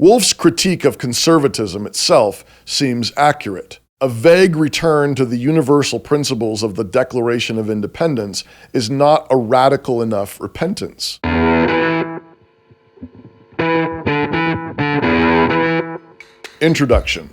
Woolf's critique of conservatism itself seems accurate. A vague return to the universal principles of the Declaration of Independence is not a radical enough repentance. Introduction.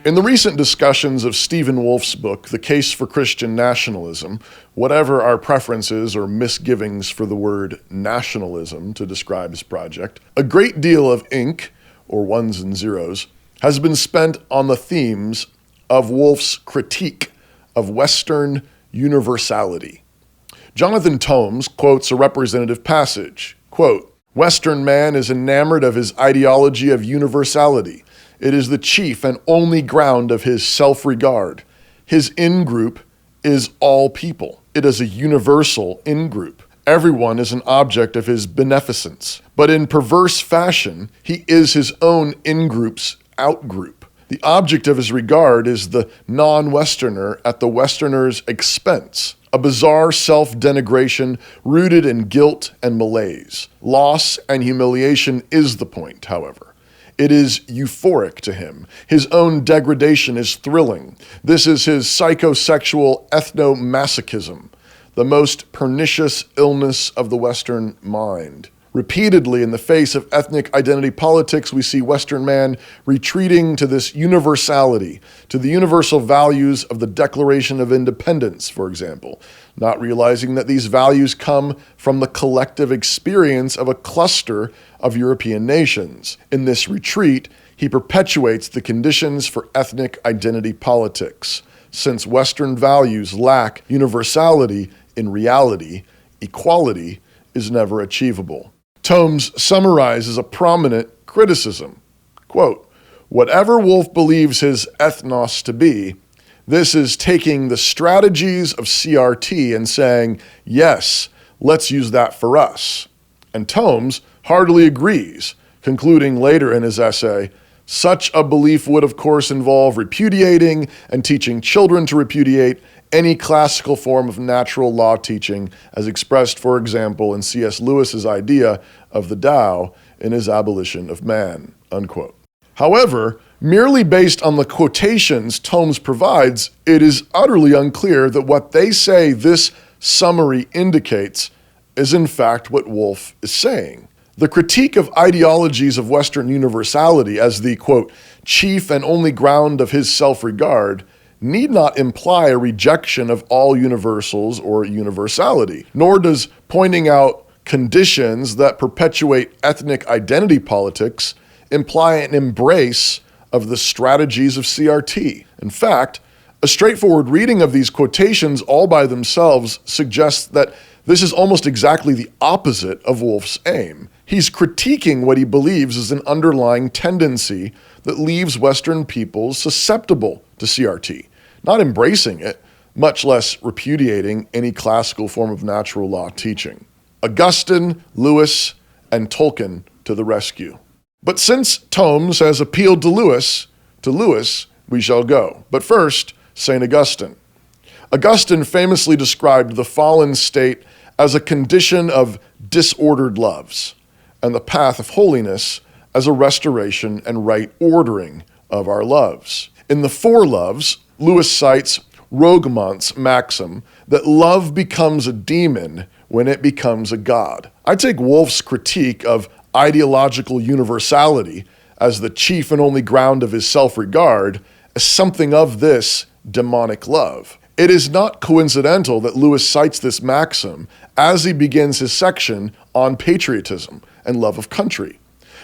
In the recent discussions of Stephen Wolf's book, The Case for Christian Nationalism, whatever our preferences or misgivings for the word nationalism to describe his project, a great deal of ink, or ones and zeros, has been spent on the themes of Wolf's critique of Western universality. Jonathan Tomes quotes a representative passage, quote, "Western man is enamored of his ideology of universality. It is the chief and only ground of his self-regard. His in-group is all people. It is a universal in-group. Everyone is an object of his beneficence. But in perverse fashion, he is his own in-group's out-group. The object of his regard is the non-Westerner at the Westerner's expense. A bizarre self-denigration rooted in guilt and malaise. Loss and humiliation is the point, however. It is euphoric to him. His own degradation is thrilling. This is his psychosexual ethnomasochism, the most pernicious illness of the Western mind. Repeatedly, in the face of ethnic identity politics, we see Western man retreating to this universality, to the universal values of the Declaration of Independence, for example, not realizing that these values come from the collective experience of a cluster of European nations. In this retreat, he perpetuates the conditions for ethnic identity politics. Since Western values lack universality in reality, equality is never achievable. Tomes summarizes a prominent criticism. Quote, "Whatever Wolf believes his ethnos to be, this is taking the strategies of CRT and saying, yes, let's use that for us." And Tomes heartily agrees, concluding later in his essay, "Such a belief would of course involve repudiating and teaching children to repudiate any classical form of natural law teaching as expressed, for example, in C.S. Lewis's idea of the Tao in his Abolition of Man," unquote. However, merely based on the quotations Tomes provides, it is utterly unclear that what they say this summary indicates is in fact what Wolf is saying. The critique of ideologies of Western universality as the, quote, "chief and only ground of his self-regard" need not imply a rejection of all universals or universality, nor does pointing out conditions that perpetuate ethnic identity politics imply an embrace of the strategies of CRT. In fact, a straightforward reading of these quotations all by themselves suggests that this is almost exactly the opposite of Wolf's aim. He's critiquing what he believes is an underlying tendency that leaves Western peoples susceptible to CRT, not embracing it, much less repudiating any classical form of natural law teaching. Augustine, Lewis, and Tolkien to the rescue. But since Tomes has appealed to Lewis we shall go. But first, St. Augustine. Augustine famously described the fallen state as a condition of disordered loves, and the path of holiness as a restoration and right ordering of our loves. In the Four Loves, Lewis cites Rogemont's maxim that love becomes a demon when it becomes a god. I take Wolf's critique of ideological universality as the chief and only ground of his self-regard as something of this demonic love. It is not coincidental that Lewis cites this maxim as he begins his section on patriotism and love of country,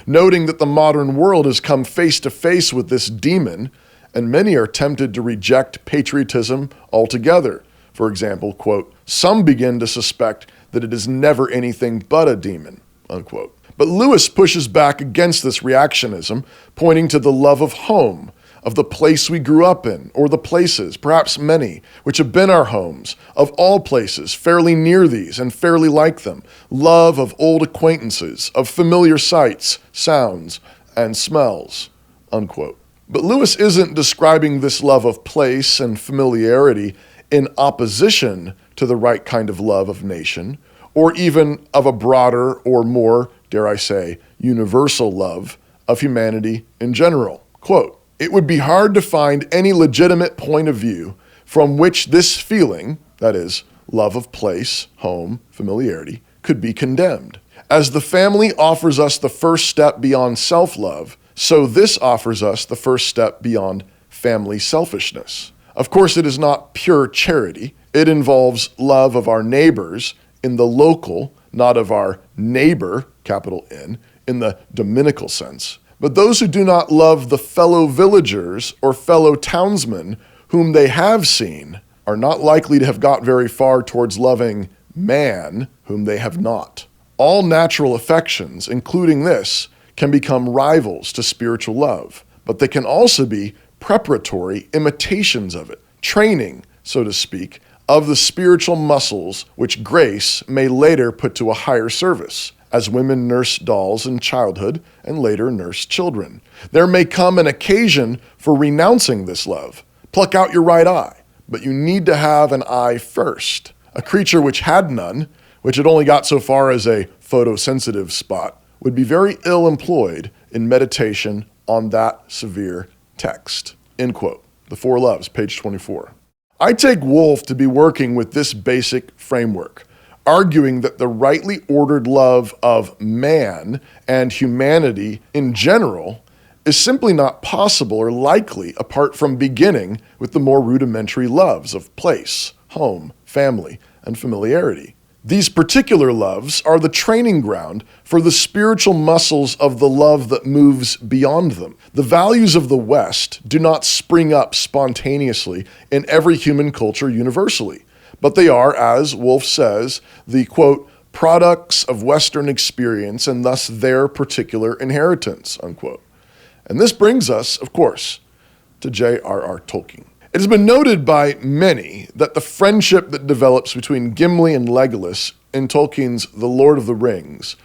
noting that the modern world has come face to face with this demon, and many are tempted to reject patriotism altogether. For example, quote, "Some begin to suspect that it is never anything but a demon," unquote. But Lewis pushes back against this reactionism, pointing to the love of home, of the place we grew up in, or the places, perhaps many, which have been our homes, of all places, fairly near these and fairly like them, love of old acquaintances, of familiar sights, sounds, and smells, unquote. But Lewis isn't describing this love of place and familiarity in opposition to the right kind of love of nation, or even of a broader or more, dare I say, universal love of humanity in general. Quote, "It would be hard to find any legitimate point of view from which this feeling, that is, love of place, home, familiarity, could be condemned. As the family offers us the first step beyond self-love, so this offers us the first step beyond family selfishness. Of course, it is not pure charity. It involves love of our neighbors in the local, not of our neighbor, capital N, in the dominical sense. But those who do not love the fellow villagers or fellow townsmen whom they have seen are not likely to have got very far towards loving man whom they have not. All natural affections, including this, can become rivals to spiritual love, but they can also be preparatory imitations of it, training, so to speak, of the spiritual muscles which grace may later put to a higher service, as women nurse dolls in childhood and later nurse children. There may come an occasion for renouncing this love. Pluck out your right eye, but you need to have an eye first. A creature which had none, which had only got so far as a photosensitive spot, would be very ill employed in meditation on that severe text." End quote. The Four Loves, page 24. I take Wolff to be working with this basic framework, arguing that the rightly ordered love of man and humanity in general is simply not possible or likely apart from beginning with the more rudimentary loves of place, home, family, and familiarity. These particular loves are the training ground for the spiritual muscles of the love that moves beyond them. The values of the West do not spring up spontaneously in every human culture universally, but they are, as Wolff says, the, quote, products of Western experience and thus their particular inheritance, unquote. And this brings us, of course, to J.R.R. Tolkien. It has been noted by many that the friendship that develops between Gimli and Legolas in Tolkien's The Lord of the Rings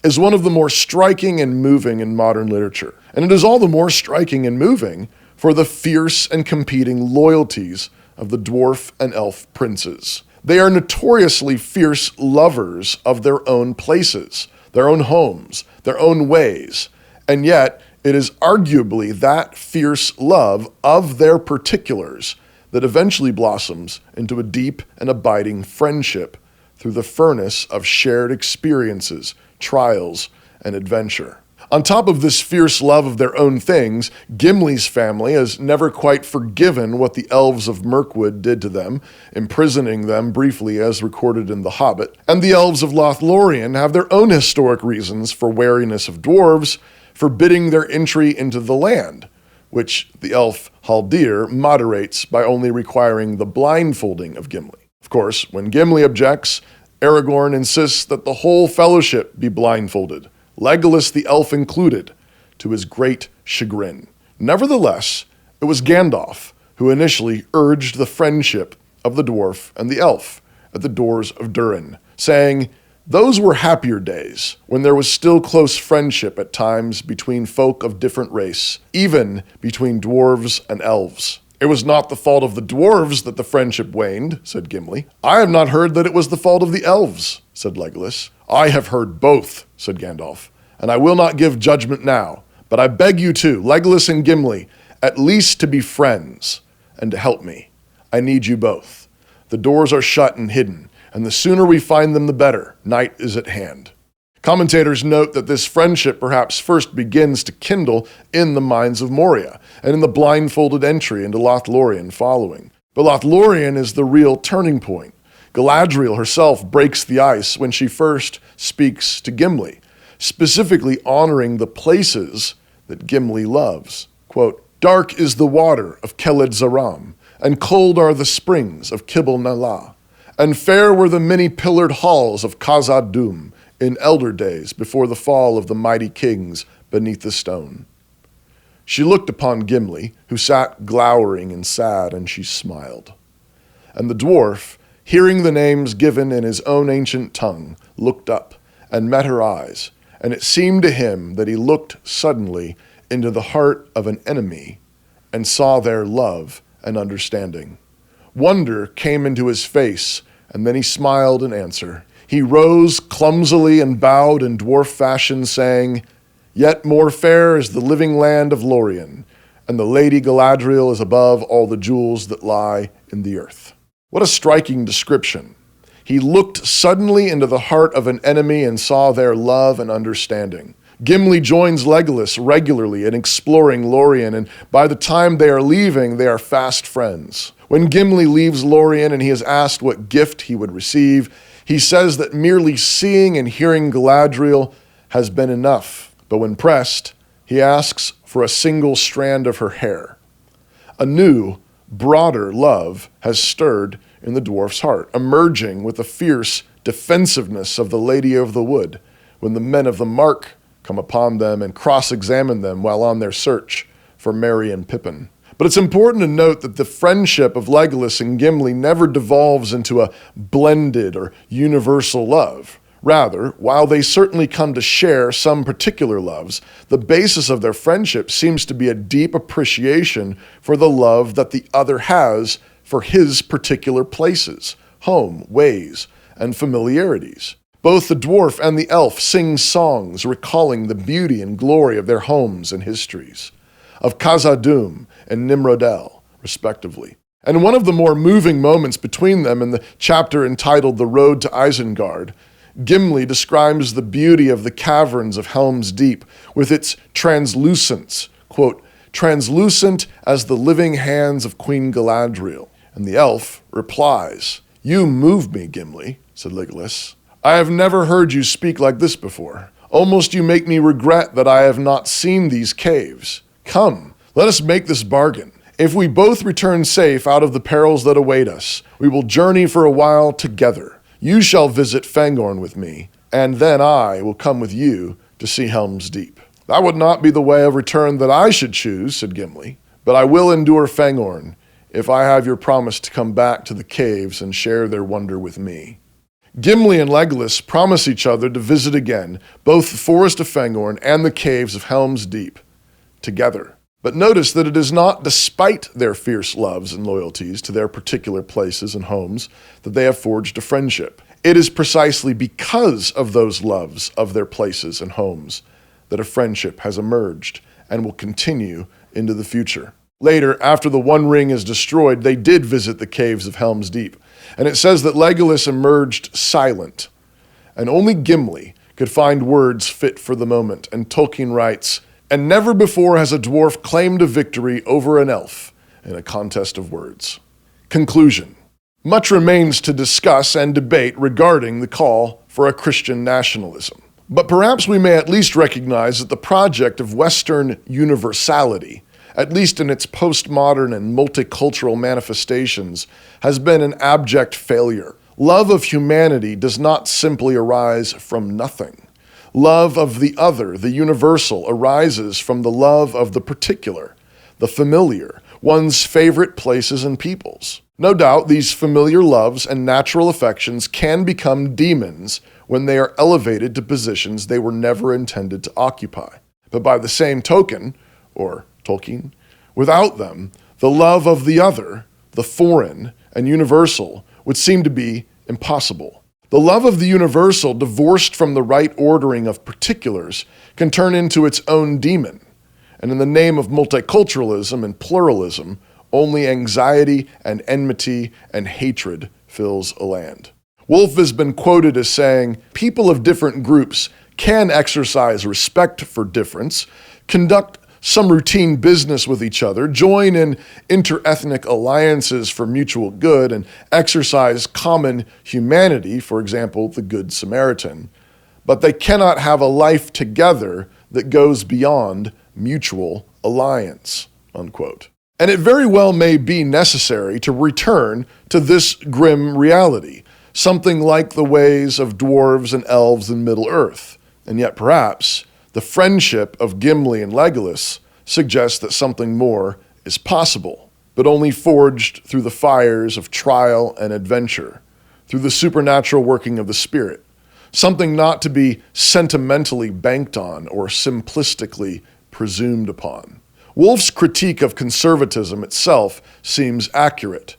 is one of the more striking and moving in modern literature. And it is all the more striking and moving for the fierce and competing loyalties of the dwarf and elf princes. They are notoriously fierce lovers of their own places, their own homes, their own ways, and yet it is arguably that fierce love of their particulars that eventually blossoms into a deep and abiding friendship through the furnace of shared experiences, trials, and adventure. On top of this fierce love of their own things, Gimli's family has never quite forgiven what the elves of Mirkwood did to them, imprisoning them briefly as recorded in The Hobbit, and the elves of Lothlorien have their own historic reasons for wariness of dwarves, forbidding their entry into the land, which the elf Haldir moderates by only requiring the blindfolding of Gimli. Of course, when Gimli objects, Aragorn insists that the whole fellowship be blindfolded, Legolas the elf included, to his great chagrin. Nevertheless, it was Gandalf who initially urged the friendship of the dwarf and the elf at the doors of Durin, saying, "Those were happier days, when there was still close friendship at times between folk of different race, even between dwarves and elves." "It was not the fault of the dwarves that the friendship waned," said Gimli. "I have not heard that it was the fault of the elves," said Legolas. "I have heard both," said Gandalf, "and I will not give judgment now, but I beg you two, Legolas and Gimli, at least to be friends, and to help me. I need you both. The doors are shut and hidden, and the sooner we find them the better. Night is at hand." Commentators note that this friendship perhaps first begins to kindle in the mines of Moria, and in the blindfolded entry into Lothlorien following. But Lothlorien is the real turning point. Galadriel herself breaks the ice when she first speaks to Gimli, specifically honoring the places that Gimli loves. Quote, "Dark is the water of Keled Zaram, and cold are the springs of Kibble Nalah. And fair were the many-pillared halls of Khazad-dûm in elder days before the fall of the mighty kings beneath the stone." She looked upon Gimli, who sat glowering and sad, and she smiled. And the dwarf, hearing the names given in his own ancient tongue, looked up and met her eyes, and it seemed to him that he looked suddenly into the heart of an enemy and saw there love and understanding. Wonder came into his face, and then he smiled in answer. He rose clumsily and bowed in dwarf fashion, saying, Yet more fair is the living land of Lorien, and the Lady Galadriel is above all the jewels that lie in the earth. What a striking description. He looked suddenly into the heart of an enemy and saw there love and understanding. Gimli joins Legolas regularly in exploring Lorien, and by the time they are leaving, they are fast friends. When Gimli leaves Lorien and he is asked what gift he would receive, he says that merely seeing and hearing Galadriel has been enough. But when pressed, he asks for a single strand of her hair. A new, broader love has stirred in the dwarf's heart, emerging with the fierce defensiveness of the Lady of the Wood when the men of the Mark come upon them and cross-examine them while on their search for Merry and Pippin. But it's important to note that the friendship of Legolas and Gimli never devolves into a blended or universal love. Rather, while they certainly come to share some particular loves, the basis of their friendship seems to be a deep appreciation for the love that the other has for his particular places, home, ways, and familiarities. Both the dwarf and the elf sing songs recalling the beauty and glory of their homes and histories, of Khazad-dûm and Nimrodel, respectively. And one of the more moving moments between them in the chapter entitled The Road to Isengard, Gimli describes the beauty of the caverns of Helm's Deep with its translucence, quote, translucent as the living hands of Queen Galadriel. And the elf replies, "You move me, Gimli," said Legolas. "I have never heard you speak like this before. Almost you make me regret that I have not seen these caves. Come, let us make this bargain. If we both return safe out of the perils that await us, we will journey for a while together. You shall visit Fangorn with me, and then I will come with you to see Helm's Deep." "That would not be the way of return that I should choose," said Gimli, "but I will endure Fangorn if I have your promise to come back to the caves and share their wonder with me." Gimli and Legolas promise each other to visit again, both the Forest of Fangorn and the caves of Helm's Deep, together. But notice that it is not despite their fierce loves and loyalties to their particular places and homes that they have forged a friendship. It is precisely because of those loves of their places and homes that a friendship has emerged and will continue into the future. Later, after the One Ring is destroyed, they did visit the caves of Helm's Deep, and it says that Legolas emerged silent, and only Gimli could find words fit for the moment, and Tolkien writes, "And never before has a dwarf claimed a victory over an elf in a contest of words." Conclusion. Much remains to discuss and debate regarding the call for a Christian nationalism. But perhaps we may at least recognize that the project of Western universality, at least in its postmodern and multicultural manifestations, has been an abject failure. Love of humanity does not simply arise from nothing. Love of the other, the universal, arises from the love of the particular, the familiar, one's favorite places and peoples. No doubt, these familiar loves and natural affections can become demons when they are elevated to positions they were never intended to occupy. But by the same token, or Tolkien, without them, the love of the other, the foreign and universal, would seem to be impossible. The love of the universal, divorced from the right ordering of particulars, can turn into its own demon. And in the name of multiculturalism and pluralism, only anxiety and enmity and hatred fills a land. Woolf has been quoted as saying, "People of different groups can exercise respect for difference, conduct some routine business with each other, join in interethnic alliances for mutual good, and exercise common humanity, for example, the Good Samaritan. But they cannot have a life together that goes beyond mutual alliance," unquote. And it very well may be necessary to return to this grim reality, something like the ways of dwarves and elves in Middle-earth. And yet perhaps the friendship of Gimli and Legolas suggests that something more is possible, but only forged through the fires of trial and adventure, through the supernatural working of the Spirit, something not to be sentimentally banked on or simplistically presumed upon. Woolf's critique of conservatism itself seems accurate.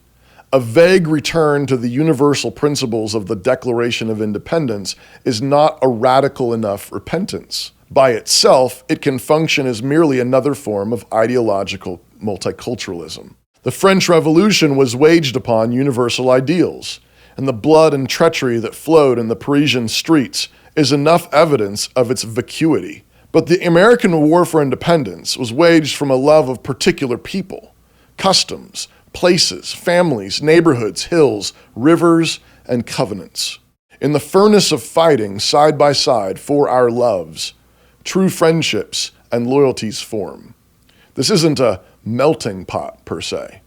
A vague return to the universal principles of the Declaration of Independence is not a radical enough repentance. By itself, it can function as merely another form of ideological multiculturalism. The French Revolution was waged upon universal ideals, and the blood and treachery that flowed in the Parisian streets is enough evidence of its vacuity. But the American War for Independence was waged from a love of particular people, customs, places, families, neighborhoods, hills, rivers, and covenants. In the furnace of fighting side by side for our loves, true friendships and loyalties form. This isn't a melting pot per se,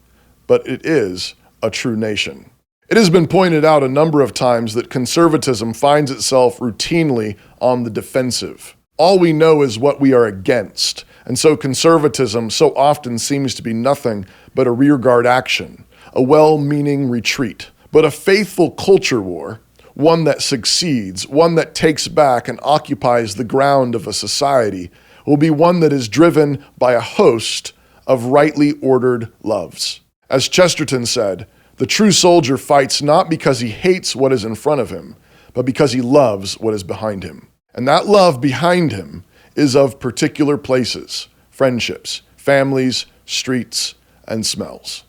but it is a true nation. It has been pointed out a number of times that conservatism finds itself routinely on the defensive. All we know is what we are against, and so conservatism so often seems to be nothing but a rearguard action, a well-meaning retreat. But a faithful culture war, one that succeeds, one that takes back and occupies the ground of a society, will be one that is driven by a host of rightly ordered loves. As Chesterton said, the true soldier fights not because he hates what is in front of him, but because he loves what is behind him. And that love behind him is of particular places, friendships, families, streets, and smells.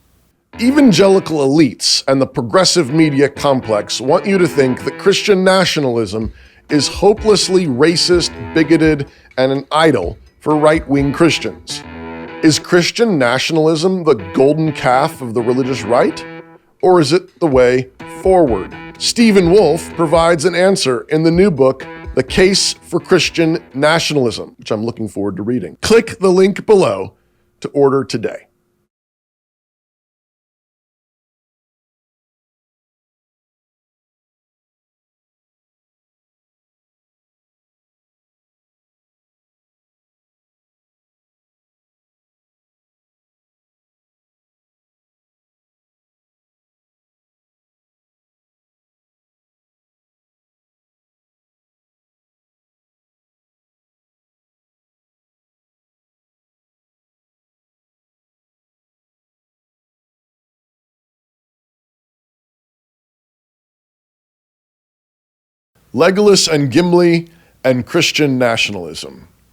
Evangelical elites and the progressive media complex want you to think that Christian nationalism is hopelessly racist, bigoted, and an idol for right-wing Christians. Is Christian nationalism the golden calf of the religious right? Or is it the way forward? Stephen Wolfe provides an answer in the new book, The Case for Christian Nationalism, which I'm looking forward to reading. Click the link below to order today. Legolas and Gimli and Christian nationalism.